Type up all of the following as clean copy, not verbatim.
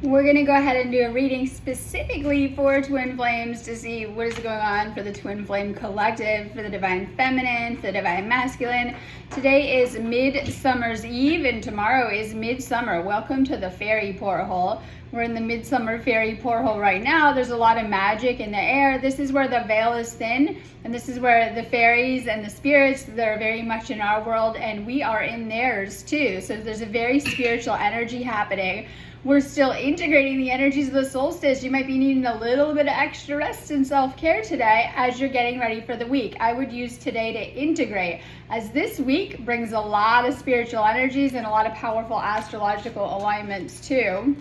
We're going to go ahead and do a reading specifically for twin flames to see what is going on for the twin flame collective, for the divine feminine, for the divine masculine. Today is Midsummer's Eve and tomorrow is Midsummer. Welcome to the fairy porthole. We're in the Midsummer fairy porthole right now. There's a lot of magic in the air. This is where the veil is thin, and this is where the fairies and the spirits, they're very much in our world, and we are in theirs too. So there's a very spiritual energy happening. We're still integrating the energies of the solstice. You might be needing a little bit of extra rest and self-care today as you're getting ready for the week. I would use today to integrate, as this week brings a lot of spiritual energies and a lot of powerful astrological alignments too.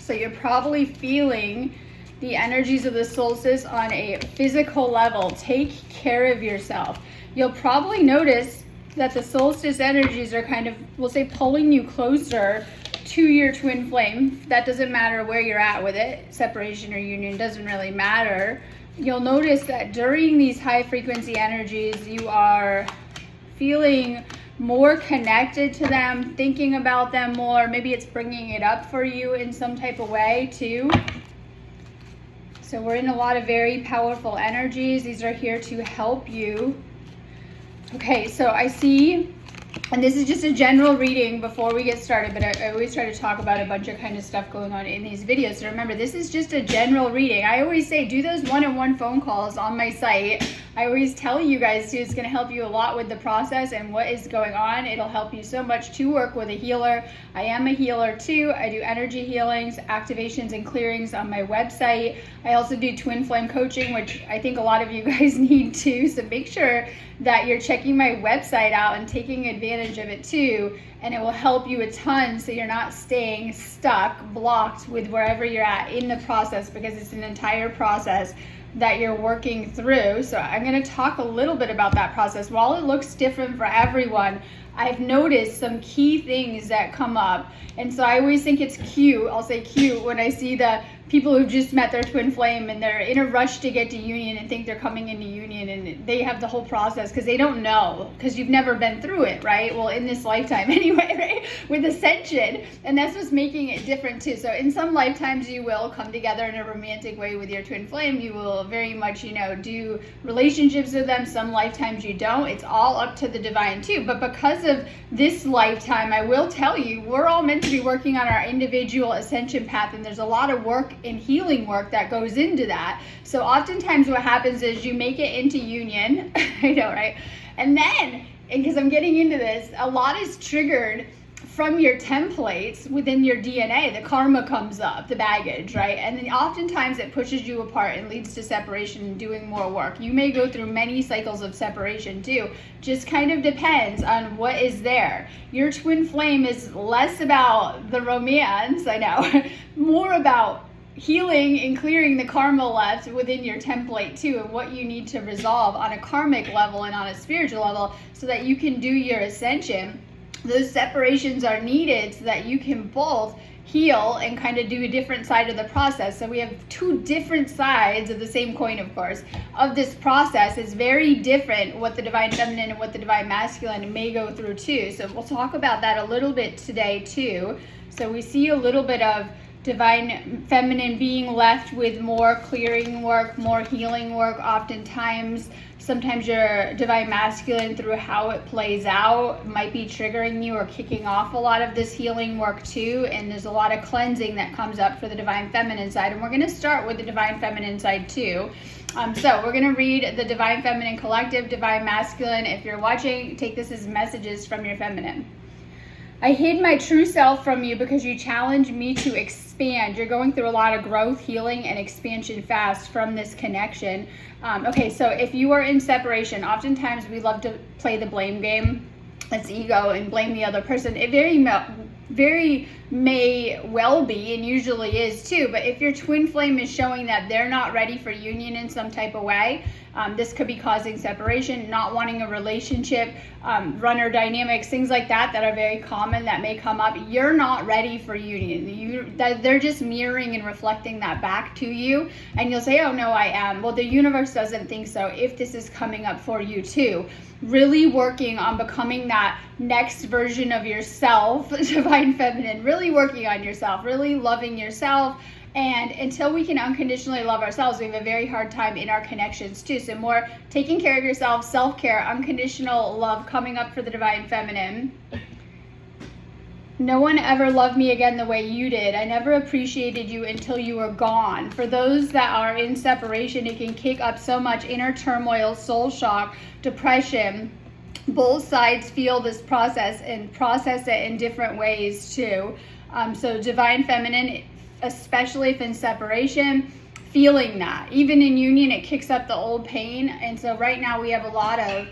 So you're probably feeling the energies of the solstice on a physical level. Take care of yourself. You'll probably notice that the solstice energies are kind of, we'll say, pulling you closer to your twin flame. That doesn't matter where you're at with it. Separation or union doesn't really matter. You'll notice that during these high frequency energies, you are feeling more connected to them, thinking about them more. Maybe it's bringing it up for you in some type of way too. So we're in a lot of very powerful energies. These are here to help you. Okay, so I see, and this is just a general reading before we get started, but I always try to talk about a bunch of kind of stuff going on in these videos. So remember, this is just a general reading. I always say, do those one-on-one phone calls on my site. I always tell you guys too, it's going to help you a lot with the process and what is going on. It'll help you so much to work with a healer. I am a healer too. I do energy healings, activations, and clearings on my website. I also do twin flame coaching, which I think a lot of you guys need too. So make sure that you're checking my website out and taking advantage of it too. And it will help you a ton so you're not staying stuck, blocked with wherever you're at in the process, because it's an entire process that you're working through. So I'm going to talk a little bit about that process. While it looks different for everyone, I've noticed some key things that come up. And so I always think it's cute, I'll say cute, when I see the people who've just met their twin flame and they're in a rush to get to union and think they're coming into union, and they have the whole process because they don't know, because you've never been through it, right? Well, in this lifetime anyway, right? With ascension, and that's what's making it different too. So in some lifetimes you will come together in a romantic way with your twin flame. You will very much, do relationships with them. Some lifetimes you don't. It's all up to the divine too. But because of this lifetime, I will tell you, we're all meant to be working on our individual ascension path, and there's a lot of work and healing work that goes into that. So oftentimes what happens is you make it into union, I know, right? And then, because I'm getting into this, a lot is triggered from your templates within your DNA. The karma comes up, the baggage, right? And then oftentimes it pushes you apart and leads to separation and doing more work. You may go through many cycles of separation too. Just kind of depends on what is there. Your twin flame is less about the romance, I know, more about healing and clearing the karma left within your template too, and what you need to resolve on a karmic level and on a spiritual level so that you can do your ascension. Those separations are needed so that you can both heal and kind of do a different side of the process. So we have two different sides of the same coin, of course, of this process. Is very different what the divine feminine and what the divine masculine may go through too. So we'll talk about that a little bit today too. So we see a little bit of divine feminine being left with more clearing work, more healing work oftentimes. Sometimes your divine masculine, through how it plays out, might be triggering you or kicking off a lot of this healing work too. And there's a lot of cleansing that comes up for the divine feminine side. And we're going to start with the divine feminine side too. So we're going to read the divine feminine collective, divine masculine. If you're watching, take this as messages from your feminine. I hid my true self from you because you challenged me to expand. You're going through a lot of growth, healing, and expansion fast from this connection. Okay, so if you are in separation, oftentimes we love to play the blame game. It's ego and blame the other person. It very may well be, and usually is too, but if your twin flame is showing that they're not ready for union in some type of way, this could be causing separation, not wanting a relationship, runner dynamics, things like that that are very common that may come up. You're not ready for union. They're just mirroring and reflecting that back to you, and you'll say, oh no, I am. Well, the universe doesn't think so if this is coming up for you too. Really working on becoming that next version of yourself, divine feminine, really really working on yourself, really loving yourself. And until we can unconditionally love ourselves, we have a very hard time in our connections too. So more taking care of yourself, self-care, unconditional love coming up for the Divine Feminine. No one ever loved me again the way you did. I never appreciated you until you were gone. For those that are in separation, it can kick up so much inner turmoil, soul shock, depression. Both sides feel this process and process it in different ways too. So Divine Feminine, especially if in separation, feeling that. Even in union, it kicks up the old pain. And so right now we have a lot of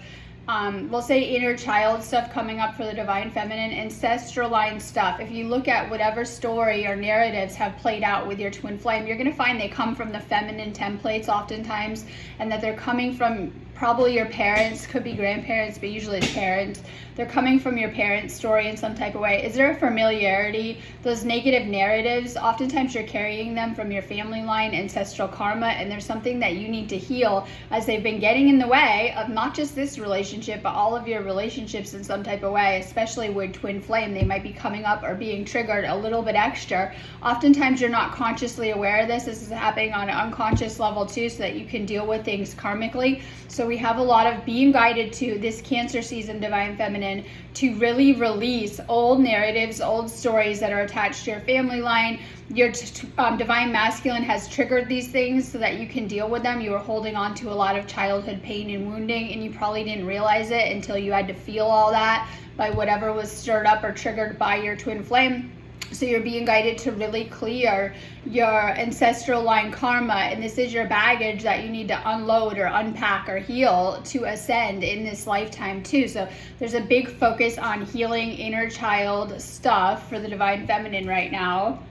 we'll say inner child stuff coming up for the Divine Feminine, ancestral line stuff. If you look at whatever story or narratives have played out with your twin flame, you're going to find they come from the feminine templates oftentimes, and that they're coming from probably your parents, could be grandparents, but usually it's parents. They're coming from your parents' story in some type of way. Is there a familiarity? Those negative narratives, oftentimes you're carrying them from your family line, ancestral karma, and there's something that you need to heal as they've been getting in the way of not just this relationship, but all of your relationships in some type of way, especially with twin flame. They might be coming up or being triggered a little bit extra. Oftentimes you're not consciously aware of this. This is happening on an unconscious level too, so that you can deal with things karmically. So we have a lot of being guided to this Cancer season, Divine Feminine, to really release old narratives, old stories that are attached to your family line. Your Divine Masculine has triggered these things so that you can deal with them. You were holding on to a lot of childhood pain and wounding, and you probably didn't realize it until you had to feel all that by whatever was stirred up or triggered by your twin flame. So you're being guided to really clear your ancestral line karma, and this is your baggage that you need to unload or unpack or heal to ascend in this lifetime too. So there's a big focus on healing inner child stuff for the Divine Feminine right now.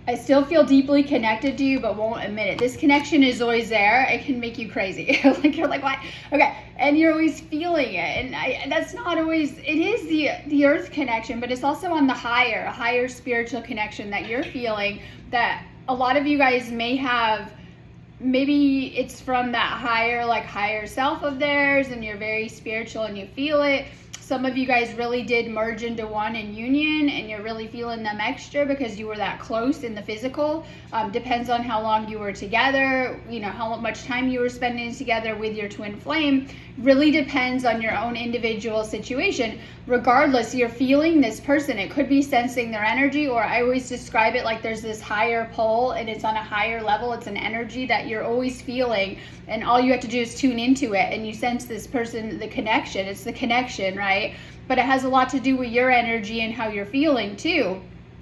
I still feel deeply connected to you, but won't admit it. This connection is always there. It can make you crazy. Like you're like, what? Okay, and you're always feeling it, and that's not always. It is the earth connection, but it's also on the higher spiritual connection that you're feeling. That a lot of you guys may have. Maybe it's from that higher self of theirs, and you're very spiritual and you feel it. Some of you guys really did merge into one in union, and you're really feeling them extra because you were that close in the physical. Depends on how long you were together, you know, how much time you were spending together with your twin flame. Really depends on your own individual situation. Regardless, you're feeling this person. It could be sensing their energy, or I always describe it like there's this higher pole and it's on a higher level. It's an energy that you're always feeling, and all you have to do is tune into it and you sense this person, the connection. It's the connection, right? But it has a lot to do with your energy and how you're feeling too.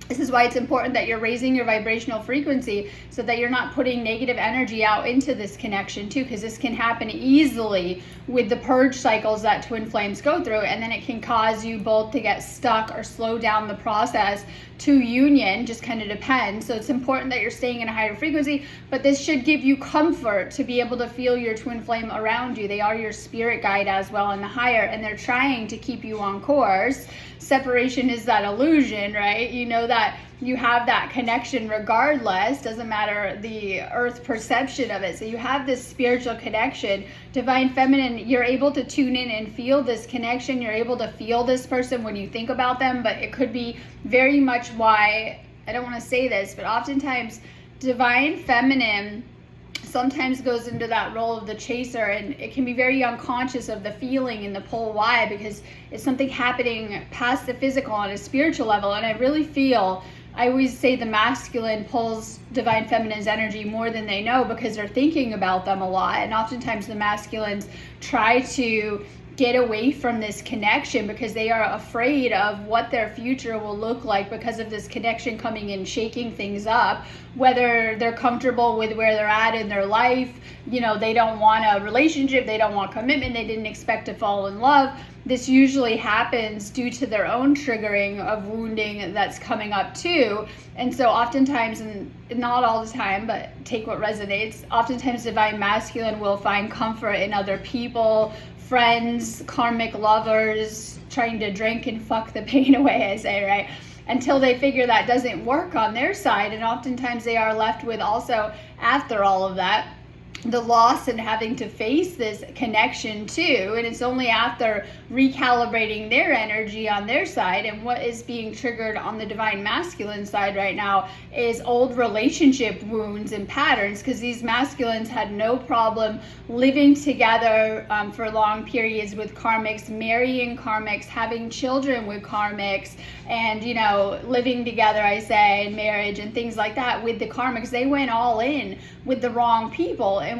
This is why it's important that you're raising your vibrational frequency so that you're not putting negative energy out into this connection too, because this can happen easily with the purge cycles that twin flames go through, and then it can cause you both to get stuck or slow down the process to union. Just kind of depends. So it's important that you're staying in a higher frequency, but this should give you comfort to be able to feel your twin flame around you. They are your spirit guide as well in the higher, and they're trying to keep you on course. Separation is that illusion, right? You know that you have that connection regardless, doesn't matter the earth perception of it. So you have this spiritual connection. Divine Feminine, you're able to tune in and feel this connection. You're able to feel this person when you think about them, but it could be very much why, I don't want to say this, but oftentimes Divine Feminine sometimes goes into that role of the chaser, and it can be very unconscious of the feeling and the pull. Why? Because it's something happening past the physical on a spiritual level. And I really feel, I always say the masculine pulls Divine Feminine's energy more than they know, because they're thinking about them a lot. And oftentimes the masculines try to get away from this connection because they are afraid of what their future will look like because of this connection coming in, shaking things up. Whether they're comfortable with where they're at in their life, you know, they don't want a relationship, they don't want commitment, they didn't expect to fall in love. This usually happens due to their own triggering of wounding that's coming up too. And so oftentimes, and not all the time, but take what resonates, oftentimes Divine Masculine will find comfort in other people, friends, karmic lovers, trying to drink and fuck the pain away, I say, right? Until they figure that doesn't work on their side. And oftentimes they are left with also, after all of that, the loss and having to face this connection too. And it's only after recalibrating their energy on their side. And what is being triggered on the divine masculine side right now is old relationship wounds and patterns, because these masculines had no problem living together for long periods with karmics, marrying karmics, having children with karmics, and living together, I say, in marriage and things like that with the karmics. They went all in with the wrong people, and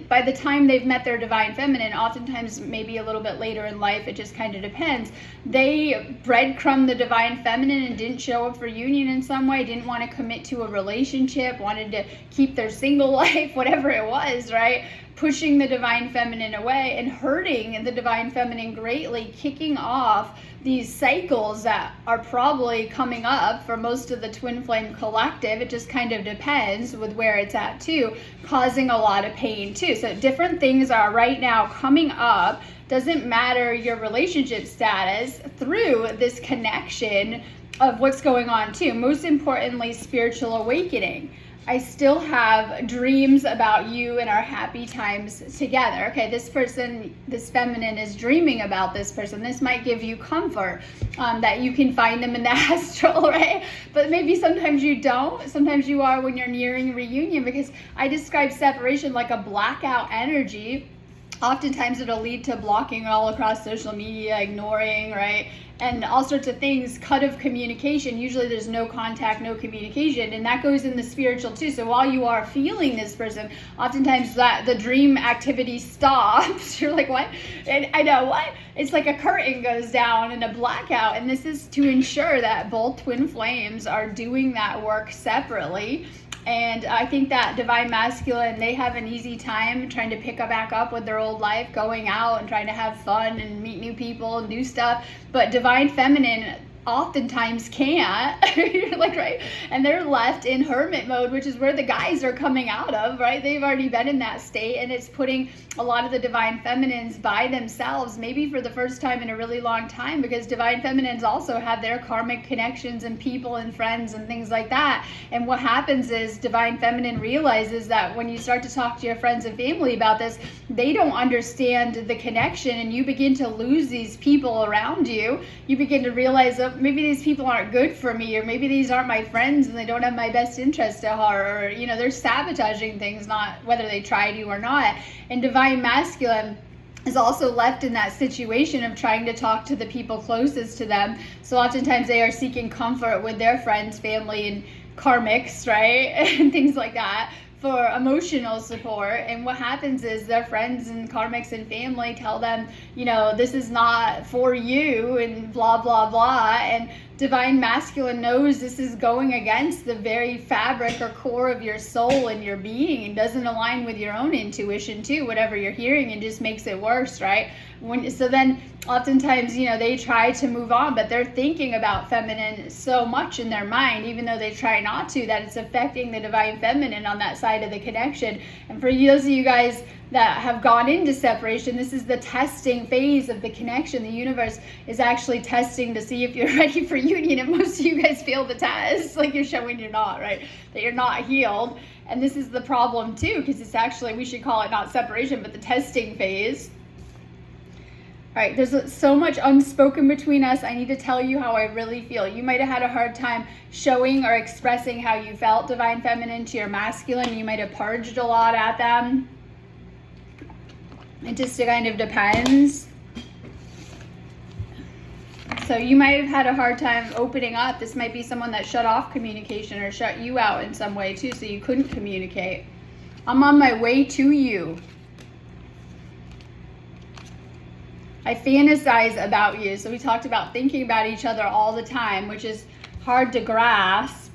by the time they've met their divine feminine, oftentimes maybe a little bit later in life, it just kind of depends, they breadcrumbed the divine feminine and didn't show up for union in some way, didn't want to commit to a relationship, wanted to keep their single life, whatever it was, right? Pushing the divine feminine away and hurting the divine feminine greatly, kicking off these cycles that are probably coming up for most of the twin flame collective. It just kind of depends with where it's at too, causing a lot of pain too. So different things are right now coming up. Doesn't matter your relationship status, through this connection of what's going on too. Most importantly, spiritual awakening. I still have dreams about you and our happy times together. Okay, this person, this feminine, is dreaming about this person. This might give you comfort that you can find them in the astral, right? But maybe sometimes you don't. Sometimes you are when you're nearing reunion, because I describe separation like a blackout energy. Oftentimes it'll lead to blocking all across social media, ignoring, right? And all sorts of things, cut of communication. Usually there's no contact, no communication, and that goes in the spiritual too. So while you are feeling this person, oftentimes that the dream activity stops. You're like, what? And I know, what? It's like a curtain goes down and a blackout, and this is to ensure that both twin flames are doing that work separately. And I think that divine masculine, they have an easy time trying to pick back up with their old life, going out and trying to have fun and meet new people and do stuff. But divine feminine oftentimes can't. Like, right? And they're left in hermit mode, which is where the guys are coming out of, right? They've already been in that state, and it's putting a lot of the divine feminines by themselves, maybe for the first time in a really long time, because divine feminines also have their karmic connections and people and friends and things like that. And what happens is divine feminine realizes that when you start to talk to your friends and family about this, they don't understand the connection, and you begin to lose these people around you. You begin to realize that maybe these people aren't good for me, or maybe these aren't my friends and they don't have my best interest at heart, or they're sabotaging things, not whether they try to or not. And divine masculine is also left in that situation of trying to talk to the people closest to them. So oftentimes they are seeking comfort with their friends, family, and karmics, right? And things like that, for emotional support. And what happens is their friends and karmics and family tell them, this is not for you, and blah, blah, blah. And divine masculine knows this is going against the very fabric or core of your soul and your being, and doesn't align with your own intuition too, whatever you're hearing, and just makes it worse, right? So then oftentimes, they try to move on, but they're thinking about feminine so much in their mind, even though they try not to, that it's affecting the divine feminine on that side of the connection. And for those of you guys that have gone into separation, this is the testing phase of the connection. The universe is actually testing to see if you're ready for union, and most of you guys fail the test, like you're showing you're not, right? That you're not healed. And this is the problem too, because it's actually, we should call it not separation, but the testing phase. All right, there's so much unspoken between us. I need to tell you how I really feel. You might have had a hard time showing or expressing how you felt, divine feminine, to your masculine. You might have purged a lot at them. It just kind of depends. So you might have had a hard time opening up. This might be someone that shut off communication or shut you out in some way too, so you couldn't communicate. I'm on my way to you. I fantasize about you. So we talked about thinking about each other all the time, which is hard to grasp.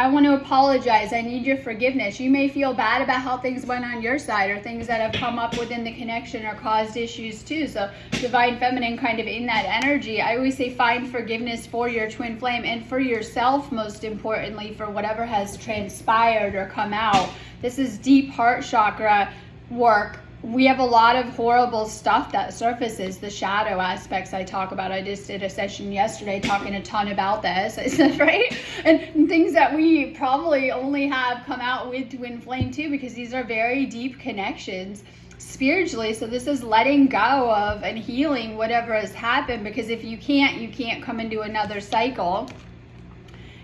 I want to apologize. I need your forgiveness. You may feel bad about how things went on your side, or things that have come up within the connection or caused issues too. So divine feminine kind of in that energy. I always say find forgiveness for your twin flame, and for yourself, most importantly, for whatever has transpired or come out. This is deep heart chakra work we have a lot of horrible stuff that surfaces, the shadow aspects I talk about. I just did a session yesterday talking a ton about this, right? And things that we probably only have come out with twin flame too, because these are very deep connections spiritually. So this is letting go of and healing whatever has happened, because if you can't come into another cycle.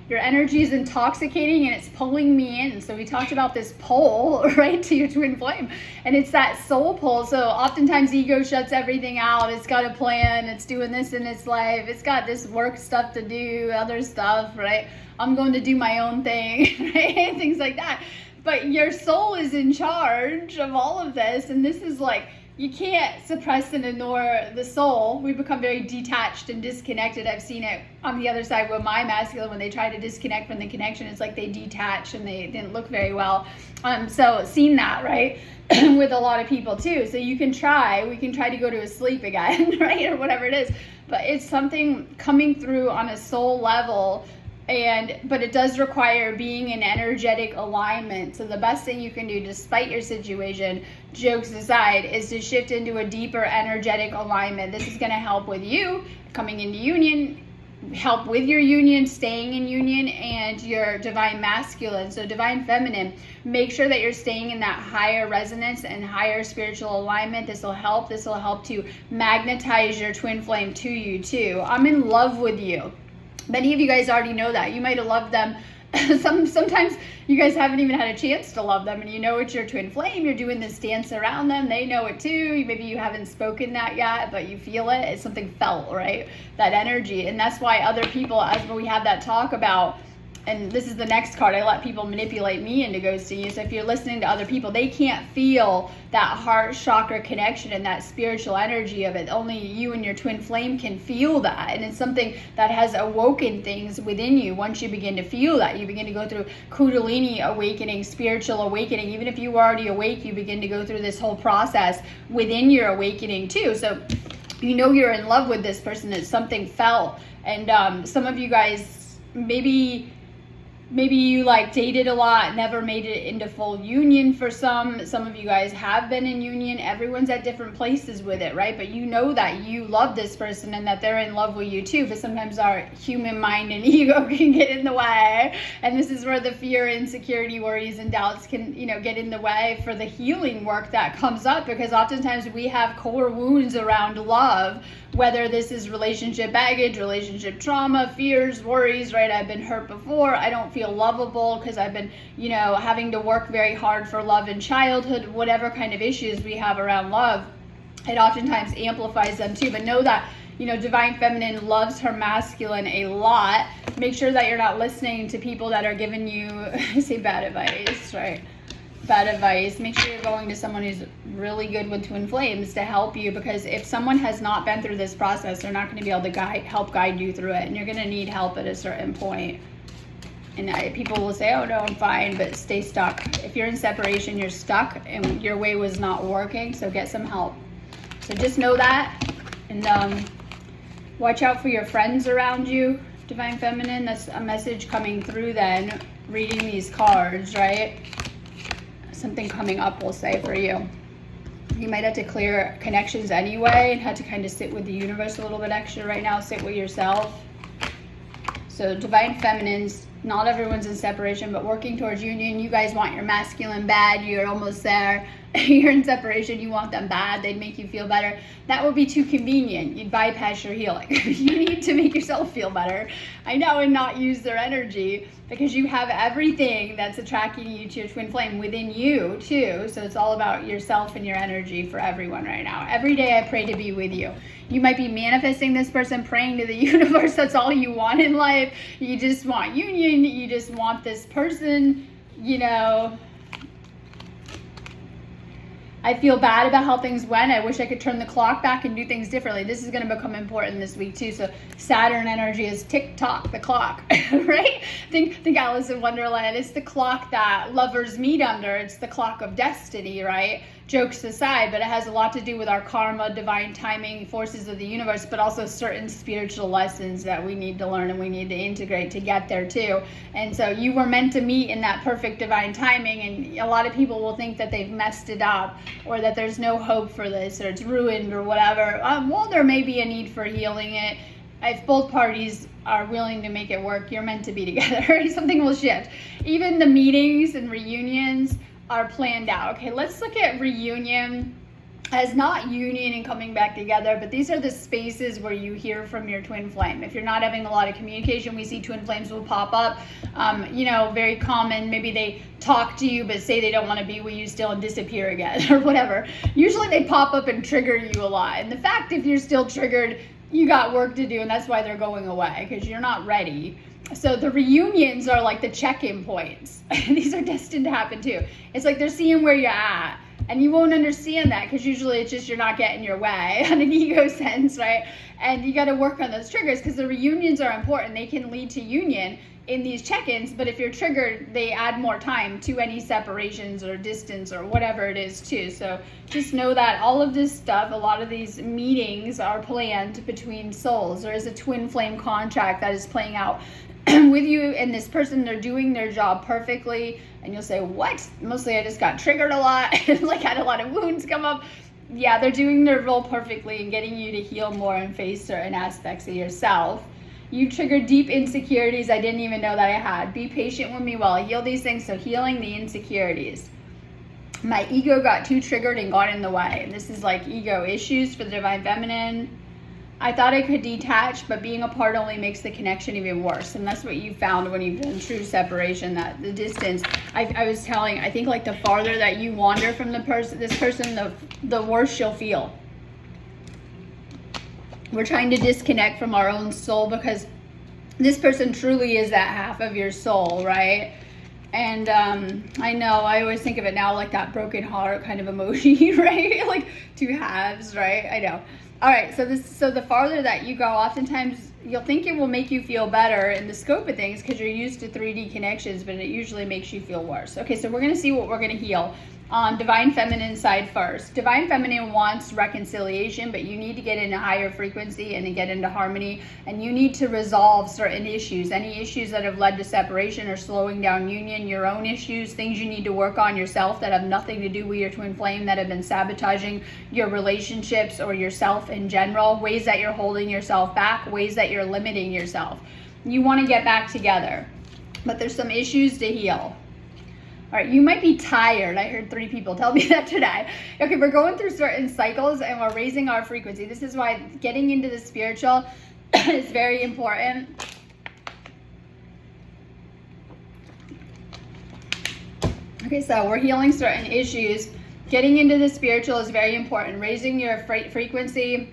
Your energy is intoxicating and it's pulling me in. So we talked about this pull, right, to your twin flame. And it's that soul pull. So oftentimes ego shuts everything out. It's got a plan. It's doing this in its life. It's got this work stuff to do, other stuff, right? I'm going to do my own thing, right? Things like that. But your soul is in charge of all of this. And this is like, you can't suppress and ignore the soul. We become very detached and disconnected. I've seen it on the other side with my masculine. When they try to disconnect from the connection, it's like they detach and they didn't look very well. So seen that, right? With a lot of people too. So we can try to go to a sleep again, right? Or whatever it is. But it's something coming through on a soul level. But it does require being in energetic alignment. So the best thing you can do, despite your situation, jokes aside, is to shift into a deeper energetic alignment. This is going to help with you coming into union, help with your union, staying in union, and your divine masculine. So divine feminine, make sure that you're staying in that higher resonance and higher spiritual alignment. This will help to magnetize your twin flame to you too. I'm in love with you. Many of you guys already know that. You might have loved them. Sometimes you guys haven't even had a chance to love them, and you know it's your twin flame. You're doing this dance around them. They know it too. Maybe you haven't spoken that yet, but you feel it. It's something felt, right? That energy. And that's why other people, as we have that talk about, and this is the next card, I let people manipulate me into ghosting you. So if you're listening to other people, they can't feel that heart chakra connection and that spiritual energy of it. Only you and your twin flame can feel that. And it's something that has awoken things within you. Once you begin to feel that, you begin to go through Kundalini awakening, spiritual awakening. Even if you were already awake, you begin to go through this whole process within your awakening too. So you know you're in love with this person. It's something felt. And some of you guys, maybe you like dated a lot, never made it into full union for some of you guys have been in union. Everyone's at different places with it, right? But you know that you love this person and that they're in love with you too. But sometimes our human mind and ego can get in the way, and this is where the fear, insecurity, worries, and doubts can get in the way for the healing work that comes up, because oftentimes we have core wounds around love, whether this is relationship baggage, relationship trauma, fears, worries, right? I've been hurt before. I don't feel lovable because I've been, having to work very hard for love in childhood. Whatever kind of issues we have around love, it oftentimes amplifies them too. But know that, divine feminine loves her masculine a lot. Make sure that you're not listening to people that are giving you, I say bad advice, right? Bad advice. Make sure you're going to someone who's really good with twin flames to help you, because if someone has not been through this process, they're not going to be able to help guide you through it, and you're going to need help at a certain point. And people will say, oh no, I'm fine, but stay stuck. If you're in separation, you're stuck and your way was not working, so get some help. So just know that, and watch out for your friends around you, divine feminine. That's a message coming through then, reading these cards, right? Something coming up, we'll say, for you. You might have to clear connections anyway and have to kind of sit with the universe a little bit extra right now. Sit with yourself. So divine feminines, not everyone's in separation, but working towards union. You guys want your masculine bad. You're almost there. You're in separation. You want them bad. They'd make you feel better. That would be too convenient. You'd bypass your healing. You need to make yourself feel better. I know, and not use their energy, because you have everything that's attracting you to your twin flame within you too. So it's all about yourself and your energy for everyone right now. Every day I pray to be with you. You might be manifesting this person, praying to the universe. That's all you want in life. You just want union. You just want this person, I feel bad about how things went. I wish I could turn the clock back and do things differently. This is going to become important this week too. So Saturn energy is tick-tock, the clock, right? Think Alice in Wonderland. It's the clock that lovers meet under. It's the clock of destiny, right? jokes aside, but it has a lot to do with our karma, divine timing, forces of the universe, but also certain spiritual lessons that we need to learn and we need to integrate to get there too. And so you were meant to meet in that perfect divine timing, and a lot of people will think that they've messed it up or that there's no hope for this or it's ruined or whatever. Well, there may be a need for healing it. If both parties are willing to make it work, you're meant to be together. Something will shift. Even the meetings and reunions are planned out. Okay, let's look at reunion as not union and coming back together, but these are the spaces where you hear from your twin flame. If you're not having a lot of communication, we see twin flames will pop up. Very common. Maybe they talk to you but say they don't want to be with you still and disappear again or whatever. Usually they pop up and trigger you a lot. And the fact, if you're still triggered, you got work to do, and that's why they're going away, because you're not ready. So the reunions are like the check-in points. These are destined to happen too. It's like they're seeing where you're at, and you won't understand that because usually it's just you're not getting your way on an ego sense, right? And you got to work on those triggers because the reunions are important. They can lead to union in these check-ins, but if you're triggered, they add more time to any separations or distance or whatever it is too. So just know that all of this stuff, a lot of these meetings are planned between souls. There is a twin flame contract that is playing out with you and this person. They're doing their job perfectly, and you'll say, what? Mostly I just got triggered a lot and like had a lot of wounds come up. Yeah, they're doing their role perfectly and getting you to heal more and face certain aspects of yourself. You triggered deep insecurities I didn't even know that I had. Be patient with me while I heal these things. So healing the insecurities. My ego got too triggered and got in the way. And this is like ego issues for the divine feminine. I thought I could detach, but being apart only makes the connection even worse. And that's what you found when you've done true separation, that the distance. I was telling, I think like the farther that you wander from this person, the worse you'll feel. We're trying to disconnect from our own soul because this person truly is that half of your soul, right? And I know, I always think of it now like that broken heart kind of emoji, right? Like two halves, right? I know. All right, so the farther that you go, oftentimes you'll think it will make you feel better in the scope of things because you're used to 3D connections, but it usually makes you feel worse. Okay, so we're going to see what we're going to heal on divine feminine side first. Divine feminine wants reconciliation, but you need to get into higher frequency and to get into harmony, and you need to resolve certain issues, any issues that have led to separation or slowing down union, your own issues, things you need to work on yourself that have nothing to do with your twin flame, that have been sabotaging your relationships or yourself in general, ways that you're holding yourself back, ways that you're limiting yourself. You want to get back together, but there's some issues to heal. All right, you might be tired. I heard 3 people tell me that today. Okay, we're going through certain cycles and we're raising our frequency. This is why getting into the spiritual is very important. Okay, so we're healing certain issues. Getting into the spiritual is very important. Raising your frequency,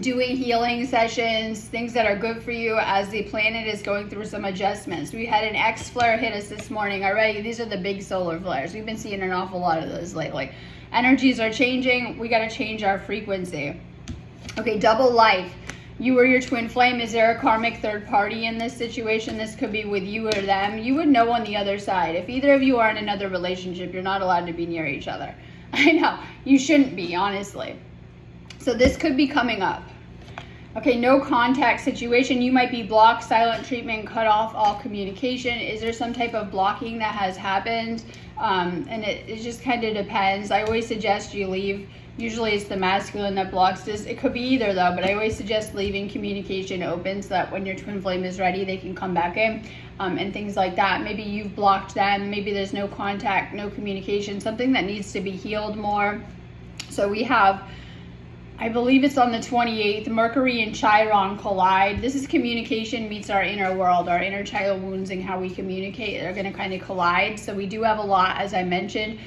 doing healing sessions, things that are good for you as the planet is going through some adjustments. We had an X flare hit us this morning already. These are the big solar flares. We've been seeing an awful lot of those lately. Energies are changing. We got to change our frequency. Okay, double life. You or your twin flame. Is there a karmic third party in this situation? This could be with you or them. You would know on the other side. If either of you are in another relationship, you're not allowed to be near each other. I know. You shouldn't be, honestly. So this could be coming up. Okay, no contact situation. You might be blocked, silent treatment, cut off all communication. Is there some type of blocking that has happened? And it just kind of depends. I always suggest you leave. Usually it's the masculine that blocks this. It could be either though, but I always suggest leaving communication open so that when your twin flame is ready, they can come back in and things like that. Maybe you've blocked them. Maybe there's no contact, no communication, something that needs to be healed more. So we have, I believe it's on the 28th, Mercury and Chiron collide. This is communication meets our inner world, our inner child wounds and how we communicate. They're going to kind of collide. So we do have a lot, as I mentioned,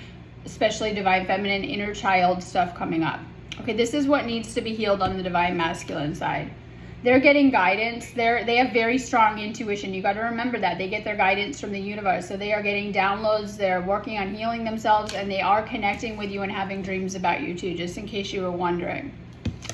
especially divine feminine, inner child stuff coming up. Okay, this is what needs to be healed on the divine masculine side. They're getting guidance. They have very strong intuition. You got to remember that. They get their guidance from the universe. So they are getting downloads. They're working on healing themselves, and they are connecting with you and having dreams about you too, just in case you were wondering.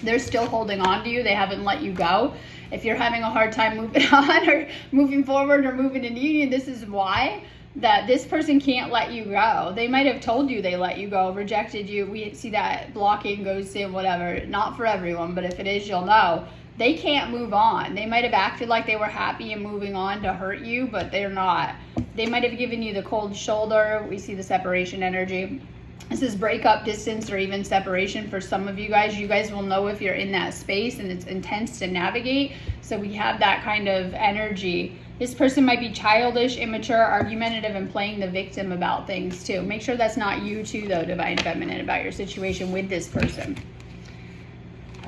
They're still holding on to you. They haven't let you go. If you're having a hard time moving on or moving forward or moving into union, this is why. that this person can't let you go. They might have told you they let you go, rejected you. We see that blocking, ghosting, whatever. Not for everyone, but if it is, you'll know. They can't move on. They might have acted like they were happy and moving on to hurt you, but they're not. They might have given you the cold shoulder. We see the separation energy. This is breakup, distance, or even separation for some of you guys. You guys will know if you're in that space and it's intense to navigate. So we have that kind of energy. This person might be childish, immature, argumentative, and playing the victim about things too. Make sure that's not you too, though, Divine Feminine, about your situation with this person.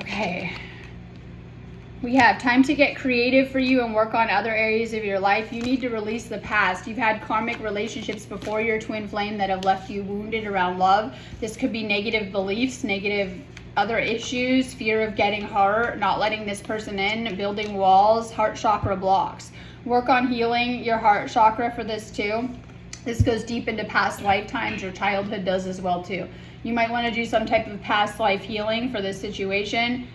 Okay. We have time to get creative for you and work on other areas of your life. You need to release the past. You've had karmic relationships before your twin flame that have left you wounded around love. This could be negative beliefs, negative other issues, fear of getting hurt, not letting this person in, building walls, heart chakra blocks. Work on healing your heart chakra for this too. This goes deep into past lifetimes. Your childhood does as well too. You might want to do some type of past life healing for this situation.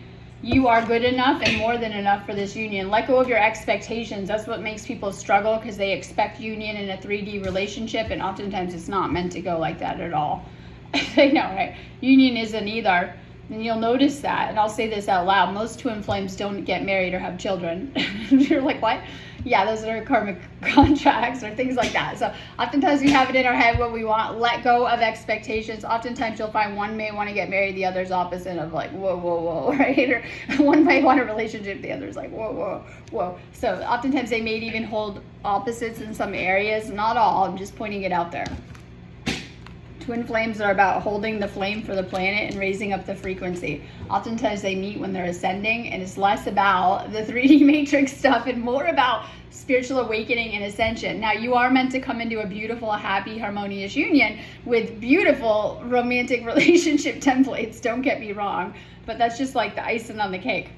You are good enough and more than enough for this union. Let go of your expectations. That's what makes people struggle, because they expect union in a 3D relationship, and oftentimes it's not meant to go like that at all. I know, right? Union isn't either. And you'll notice that, and I'll say this out loud, most twin flames don't get married or have children. You're like, what? Yeah, those are karmic contracts or things like that. So oftentimes we have it in our head what we want. Let go of expectations. Oftentimes you'll find one may want to get married, the other's opposite of like, whoa, whoa, whoa, right? Or one might want a relationship, the other's like, whoa, whoa, whoa. So oftentimes they may even hold opposites in some areas. Not all, I'm just pointing it out there. Twin flames are about holding the flame for the planet and raising up the frequency. Oftentimes they meet when they're ascending, and it's less about the 3D matrix stuff and more about spiritual awakening and ascension. Now, you are meant to come into a beautiful, happy, harmonious union with beautiful romantic relationship templates. Don't get me wrong, but that's just like the icing on the cake.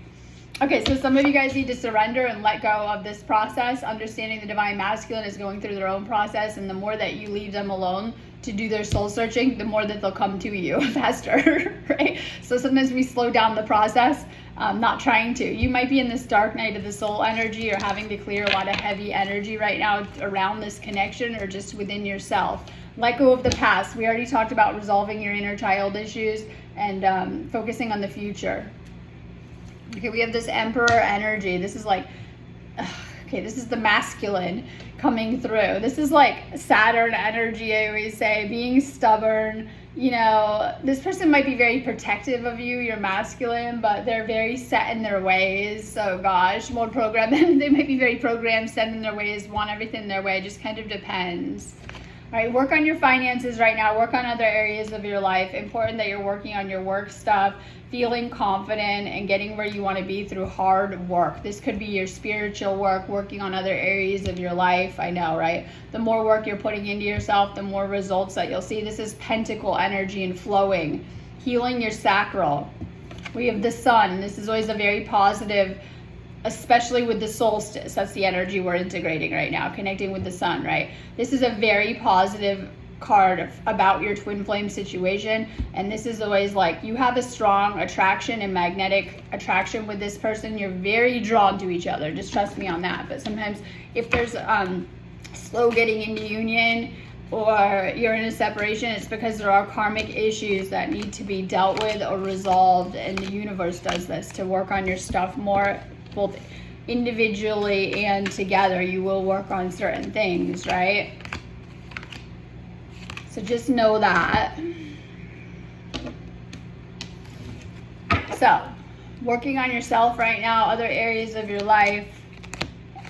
Okay, so some of you guys need to surrender and let go of this process. Understanding the divine masculine is going through their own process, and the more that you leave them alone to do their soul searching, the more that they'll come to you faster, right? So sometimes we slow down the process, not trying to. You might be in this dark night of the soul energy, or having to clear a lot of heavy energy right now around this connection, or just within yourself. Let go of the past. We already talked about resolving your inner child issues and focusing on the future. Okay, we have this Emperor energy. This is like, okay, this is the masculine coming through. This is like Saturn energy, I always say, being stubborn. You know, this person might be very protective of you, you're masculine, but they're very set in their ways. So gosh, more programmed. They might be very programmed, set in their ways, want everything their way. Just kind of depends. All right, work on your finances right now. Work on other areas of your life. Important that you're working on your work stuff, feeling confident and getting where you want to be through hard work. This could be your spiritual work, working on other areas of your life. I know, right? The more work you're putting into yourself, the more results that you'll see. This is pentacle energy and flowing, healing your sacral. We have the sun. This is always a very positive, especially with the solstice. That's the energy we're integrating right now, connecting with the sun, right? This is a very positive card about your twin flame situation, and this is always like you have a strong attraction and magnetic attraction with this person. You're very drawn to each other, just trust me on that. But sometimes if there's slow getting into union, or you're in a separation, it's because there are karmic issues that need to be dealt with or resolved, and the universe does this to work on your stuff more, both individually and together. You will work on certain things, right? So just know that. So, working on yourself right now, other areas of your life,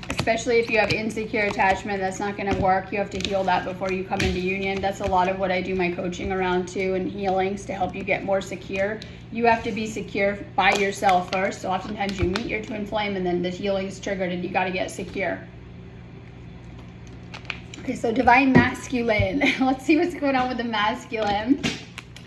especially if you have insecure attachment, that's not going to work. You have to heal that before you come into union. That's a lot of what I do my coaching around too, and healings to help you get more secure. You have to be secure by yourself first. So oftentimes you meet your twin flame and then the healing is triggered and you got to get secure. Okay, so divine masculine. Let's see what's going on with the masculine.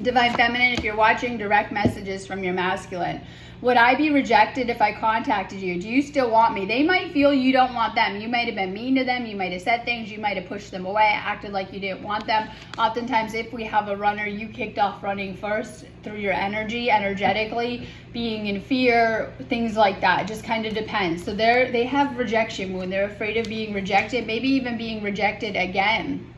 Divine Feminine, if you're watching, direct messages from your masculine. Would I be rejected if I contacted you? Do you still want me? They might feel you don't want them. You might have been mean to them. You might have said things. You might have pushed them away, acted like you didn't want them. Oftentimes, if we have a runner, you kicked off running first through your energy, energetically, being in fear, things like that. It just kind of depends. So they have rejection wound. They're afraid of being rejected, maybe even being rejected again.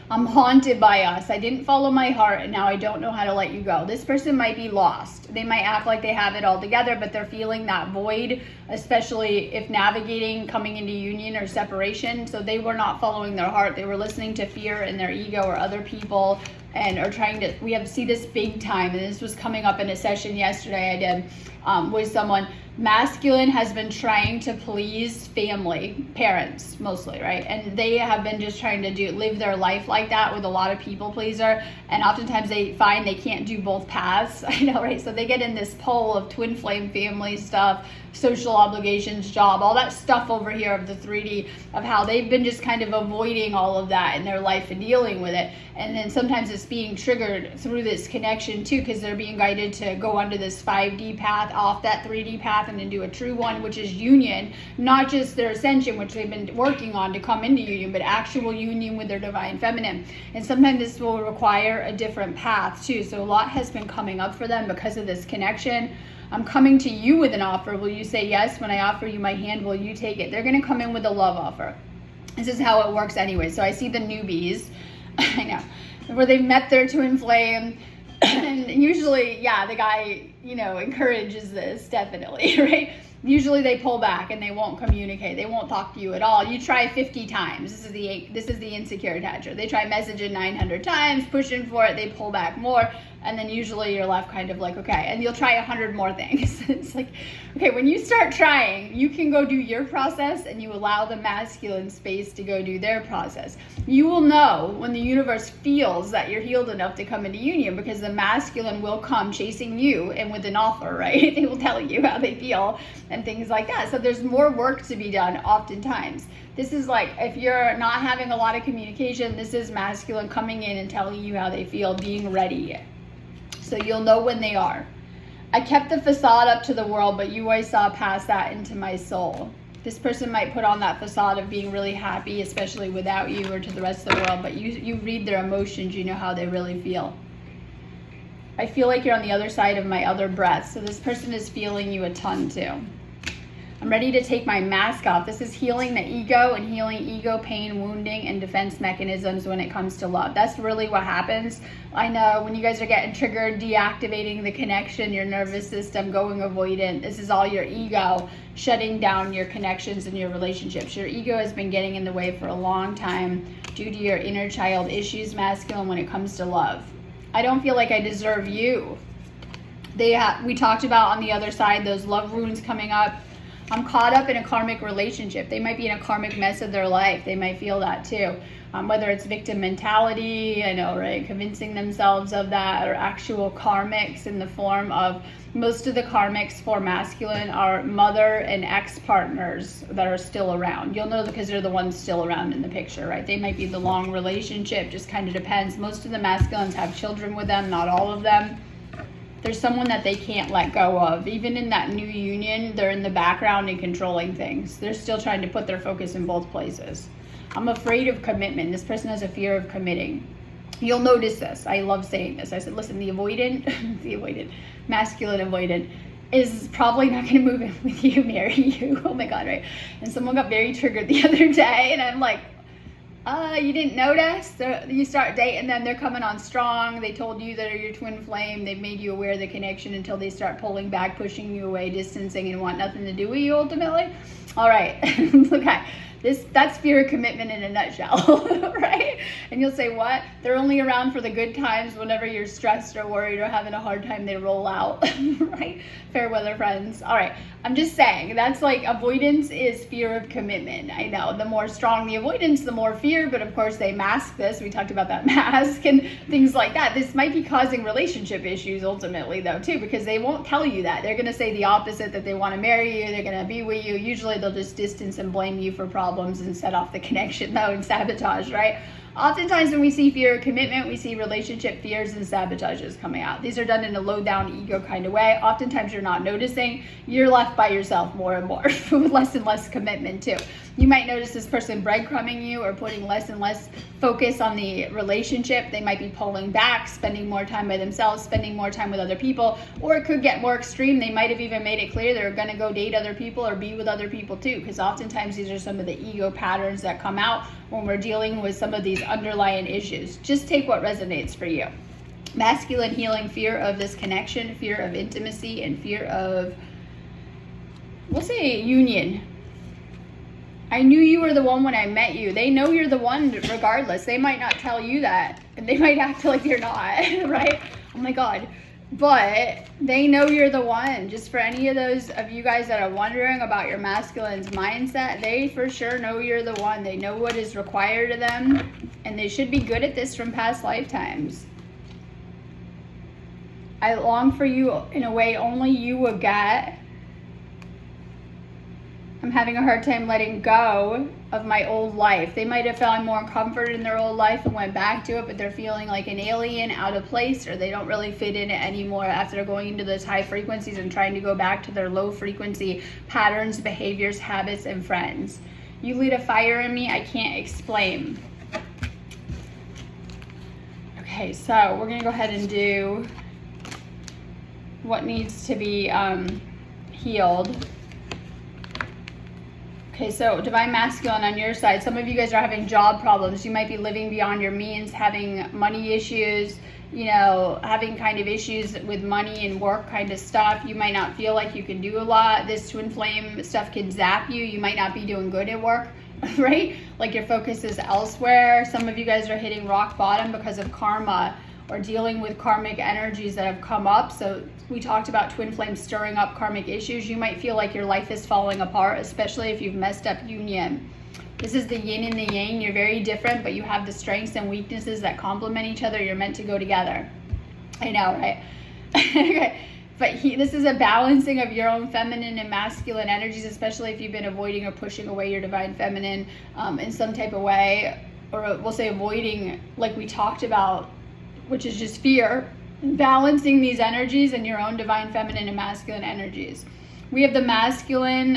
I'm haunted by us. I didn't follow my heart, and now I don't know how to let you go. This person might be lost. They might act like they have it all together, but they're feeling that void, especially if navigating coming into union or separation. So they were not following their heart. They were listening to fear and their ego or other people, and are trying to, we have to see this big time. And this was coming up in a session yesterday I did with someone. Masculine has been trying to please family, parents mostly, right? And they have been just trying to live their life like that with a lot of people pleaser. And oftentimes they find they can't do both paths. I know, right? So they get in this pole of twin flame family stuff, social obligations, job, all that stuff over here of the 3D of how they've been just kind of avoiding all of that in their life and dealing with it. And then sometimes it's being triggered through this connection too, because they're being guided to go onto this 5D path, off that 3D path, and then do a true one, which is union, not just their ascension, which they've been working on to come into union, but actual union with their divine feminine. And sometimes this will require a different path too. So a lot has been coming up for them because of this connection. I'm coming to you with an offer. Will you say yes? When I offer you my hand, will you take it? They're going to come in with a love offer. This is how it works anyway. So I see the newbies, I know, where they've met their twin flame. And usually, yeah, the guy, encourages this, definitely, right? Usually they pull back and they won't communicate. They won't talk to you at all. You try 50 times. This is the insecure attacher. They try messaging 900 times, pushing for it. They pull back more. And then usually you're left kind of like, okay, and you'll try 100 more things. It's like, okay, when you start trying, you can go do your process and you allow the masculine space to go do their process. You will know when the universe feels that you're healed enough to come into union, because the masculine will come chasing you and with an offer, right? They will tell you how they feel and things like that. So there's more work to be done oftentimes. This is like, if you're not having a lot of communication, this is masculine coming in and telling you how they feel, being ready. So you'll know when they are. I kept the facade up to the world, but you always saw past that into my soul. This person might put on that facade of being really happy, especially without you or to the rest of the world, but you read their emotions, you know how they really feel. I feel like you're on the other side of my other breath. So this person is feeling you a ton too. I'm ready to take my mask off. This is healing the ego and healing ego, pain, wounding, and defense mechanisms when it comes to love. That's really what happens. I know when you guys are getting triggered, deactivating the connection, your nervous system, going avoidant, this is all your ego shutting down your connections and your relationships. Your ego has been getting in the way for a long time due to your inner child issues, masculine, when it comes to love. I don't feel like I deserve you. We talked about on the other side, those love wounds coming up. I'm caught up in a karmic relationship. They might be in a karmic mess of their life. They might feel that too. Whether it's victim mentality, I know, right? Convincing themselves of that, or actual karmics in the form of, most of the karmics for masculine are mother and ex-partners that are still around. You'll know because they're the ones still around in the picture, right? They might be the long relationship, just kind of depends. Most of the masculines have children with them, not all of them. There's someone that they can't let go of. Even in that new union, they're in the background and controlling things. They're still trying to put their focus in both places. I'm afraid of commitment. This person has a fear of committing. You'll notice this. I love saying this. I said, listen, the avoidant, masculine avoidant is probably not going to move in with you, marry you. Oh my God, right? And someone got very triggered the other day, and I'm like, you didn't notice? You start dating them, they're coming on strong. They told you that are your twin flame. They've made you aware of the connection until they start pulling back, pushing you away, distancing, and want nothing to do with you ultimately. All right, okay. That's fear of commitment in a nutshell, right? And you'll say, what? They're only around for the good times. Whenever you're stressed or worried or having a hard time, they roll out, right? Fair weather friends. All right, I'm just saying, that's like, avoidance is fear of commitment. I know, the more strong the avoidance, the more fear, but of course they mask this. We talked about that mask and things like that. This might be causing relationship issues ultimately though too, because they won't tell you that. They're gonna say the opposite, that they wanna marry you, they're gonna be with you. Usually they'll just distance and blame you for problems and set off the connection though and sabotage, right? Oftentimes when we see fear of commitment, we see relationship fears and sabotages coming out. These are done in a low down ego kind of way. Oftentimes you're not noticing. You're left by yourself more and more with less and less commitment too. You might notice this person breadcrumbing you or putting less and less focus on the relationship. They might be pulling back, spending more time by themselves, spending more time with other people, or it could get more extreme. They might have even made it clear they're going to go date other people or be with other people too, because oftentimes these are some of the ego patterns that come out when we're dealing with some of these underlying issues. Just take what resonates for you. Masculine healing, fear of this connection, fear of intimacy, and fear of, we'll say, union. I knew you were the one when I met you. They know you're the one regardless. They might not tell you that, and they might act like you're not, right? Oh my God. But they know you're the one. Just for any of those of you guys that are wondering about your masculine's mindset, they for sure know you're the one. They know what is required of them, and they should be good at this from past lifetimes. I long for you in a way only you would get. I'm having a hard time letting go of my old life. They might have found more comfort in their old life and went back to it, but they're feeling like an alien, out of place, or they don't really fit in it anymore after going into those high frequencies and trying to go back to their low frequency patterns, behaviors, habits, and friends. You lead a fire in me I can't explain. Okay, so we're going to go ahead and do what needs to be healed. Okay, so Divine Masculine on your side, some of you guys are having job problems. You might be living beyond your means, having money issues, having kind of issues with money and work kind of stuff. You might not feel like you can do a lot. This twin flame stuff can zap you. You might not be doing good at work, right? Like your focus is elsewhere. Some of you guys are hitting rock bottom because of karma or dealing with karmic energies that have come up. So we talked about twin flames stirring up karmic issues. You might feel like your life is falling apart, especially if you've messed up union. This is the yin and the yang. You're very different, but you have the strengths and weaknesses that complement each other. You're meant to go together. I know, right? Okay. But this is a balancing of your own feminine and masculine energies, especially if you've been avoiding or pushing away your divine feminine in some type of way, or we'll say avoiding, like we talked about, which is just fear. Balancing these energies and your own divine feminine and masculine energies. We have the masculine.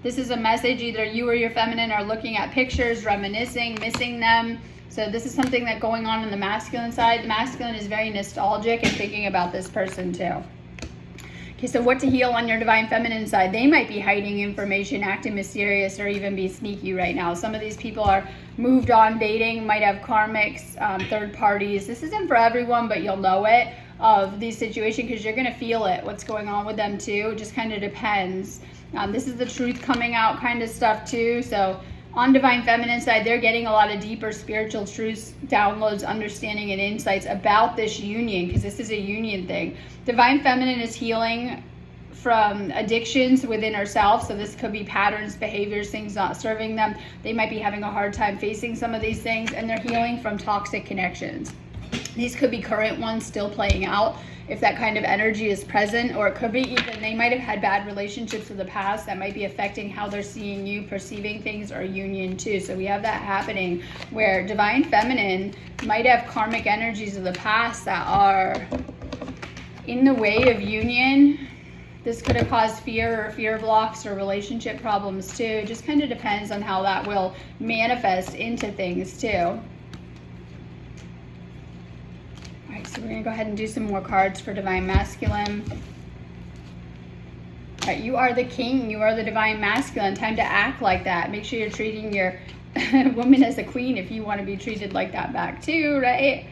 This is a message, either you or your feminine are looking at pictures, reminiscing, missing them. So this is something that's going on the masculine side. The masculine is very nostalgic and thinking about this person too. Okay, so what to heal on your divine feminine side? They might be hiding information, acting mysterious, or even be sneaky right now. Some of these people are moved on dating, might have karmics, third parties. This isn't for everyone, but you'll know it of these situations because you're going to feel it, what's going on with them too. It just kind of depends. This is the truth coming out kind of stuff too. So on divine feminine side, they're getting a lot of deeper spiritual truths, downloads, understanding, and insights about this union, because this is a union thing. Divine feminine is healing from addictions within herself. So this could be patterns, behaviors, things not serving them. They might be having a hard time facing some of these things, and they're healing from toxic connections. These could be current ones still playing out if that kind of energy is present, or it could be even they might have had bad relationships in the past that might be affecting how they're seeing you, perceiving things, or union too. So we have that happening where divine feminine might have karmic energies of the past that are in the way of union. This could have caused fear or fear blocks or relationship problems too. It just kind of depends on how that will manifest into things too. So we're going to go ahead and do some more cards for Divine Masculine. All right, you are the king. You are the Divine Masculine. Time to act like that. Make sure you're treating your woman as a queen if you want to be treated like that back too, right?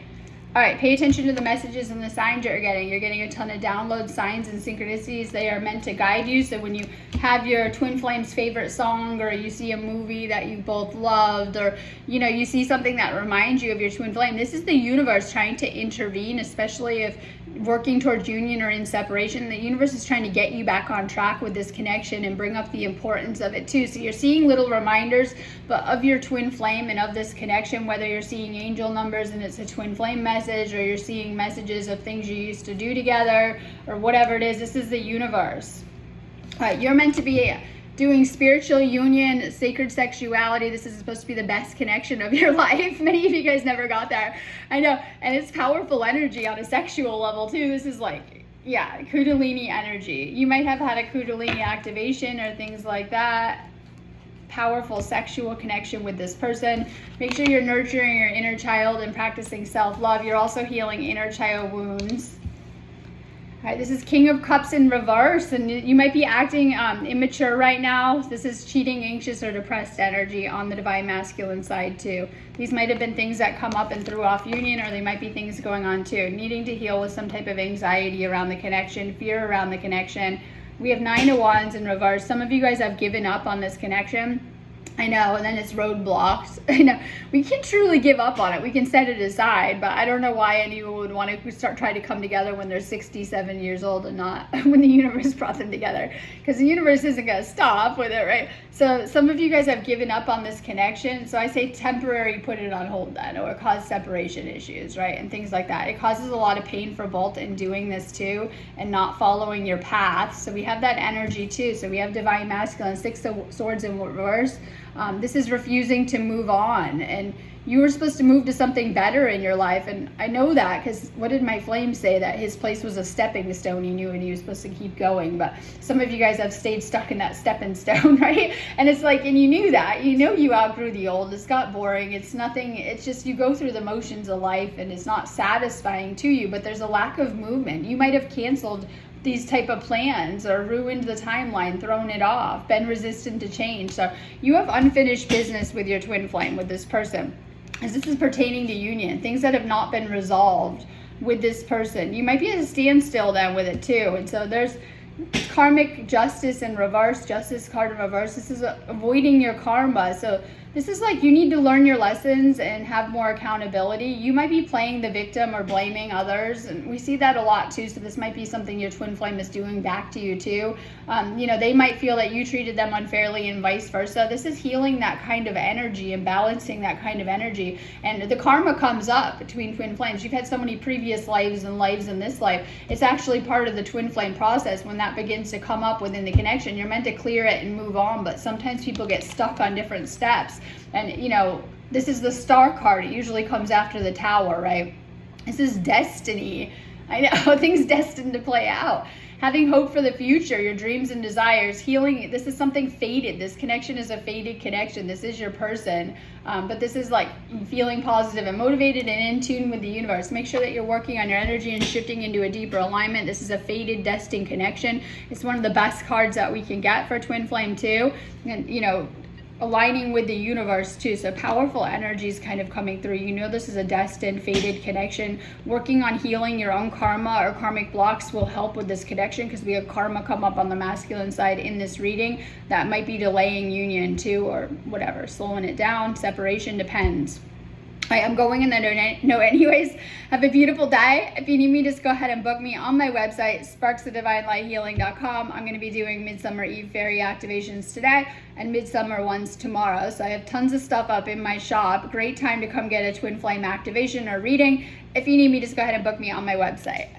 All right, pay attention to the messages and the signs you're getting. You're getting a ton of download signs and synchronicities. They are meant to guide you. So when you have your twin flames favorite song, or you see a movie that you both loved, or you see something that reminds you of your twin flame, this is the universe trying to intervene, especially if working towards union or in separation. The universe is trying to get you back on track with this connection and bring up the importance of it too. So you're seeing little reminders, but of your twin flame and of this connection, whether you're seeing angel numbers and it's a twin flame message, or you're seeing messages of things you used to do together, or whatever it is. This is the universe. All right, you're meant to be doing spiritual union, sacred sexuality. This is supposed to be the best connection of your life. Many of you guys never got there. I know. And it's powerful energy on a sexual level too. This is like, yeah, Kundalini energy. You might have had a Kundalini activation or things like that. Powerful sexual connection with this person. Make sure you're nurturing your inner child and practicing self-love. You're also healing inner child wounds. All right, this is King of Cups in reverse, and you might be acting immature right now. This is cheating, anxious, or depressed energy on the divine masculine side too. These might have been things that come up and threw off union, or they might be things going on too. Needing to heal with some type of anxiety around the connection, fear around the connection. We have 9 of Wands in reverse. Some of you guys have given up on this connection. I know, and then it's roadblocks. I know, we can truly give up on it. We can set it aside, but I don't know why anyone would want to start trying to come together when they're 67 years old and not when the universe brought them together, because the universe isn't going to stop with it, right? So some of you guys have given up on this connection. So I say temporary, put it on hold then, or cause separation issues, right? And things like that. It causes a lot of pain for both in doing this too and not following your path. So we have that energy too. So we have divine masculine, 6 of Swords in reverse. This is refusing to move on, and you were supposed to move to something better in your life. And I know that because what did my flame say? That his place was a stepping stone. He knew, and he was supposed to keep going. But some of you guys have stayed stuck in that stepping stone, right? And it's like, and you knew that. You know you outgrew the old. It's got boring. It's nothing. It's just you go through the motions of life, and it's not satisfying to you. But there's a lack of movement. You might have canceled these type of plans or ruined the timeline, thrown it off, been resistant to change. So you have unfinished business with your twin flame, with this person, as this is pertaining to union, things that have not been resolved with this person. You might be at a standstill then with it too. And so there's karmic justice in reverse, justice card in reverse. This is avoiding your karma. So this is like you need to learn your lessons and have more accountability. You might be playing the victim or blaming others, and we see that a lot too. So this might be something your twin flame is doing back to you too. You know, they might feel that you treated them unfairly and vice versa. This is healing that kind of energy and balancing that kind of energy. And the karma comes up between twin flames. You've had so many previous lives and lives in this life. It's actually part of the twin flame process. When that begins to come up within the connection, you're meant to clear it and move on. But sometimes people get stuck on different steps. And, you know, this is the Star card. It usually comes after the Tower, right? This is destiny. I know, things destined to play out. Having hope for the future, your dreams and desires, healing. This is something fated. This connection is a fated connection. This is your person. But this is like feeling positive and motivated and in tune with the universe. Make sure that you're working on your energy and shifting into a deeper alignment. This is a fated, destined connection. It's one of the best cards that we can get for twin flame too. And, you know, aligning with the universe too. So powerful energies kind of coming through. You know, this is a destined, fated connection. Working on healing your own karma or karmic blocks will help with this connection, because we have karma come up on the masculine side in this reading that might be delaying union too, or whatever, slowing it down. Separation, depends. All right, I'm going in the no anyways. Have a beautiful day. If you need me, just go ahead and book me on my website, sparksofdivinelighealing.com. I'm going to be doing Midsummer Eve fairy activations today and Midsummer ones tomorrow. So I have tons of stuff up in my shop. Great time to come get a twin flame activation or reading. If you need me, just go ahead and book me on my website.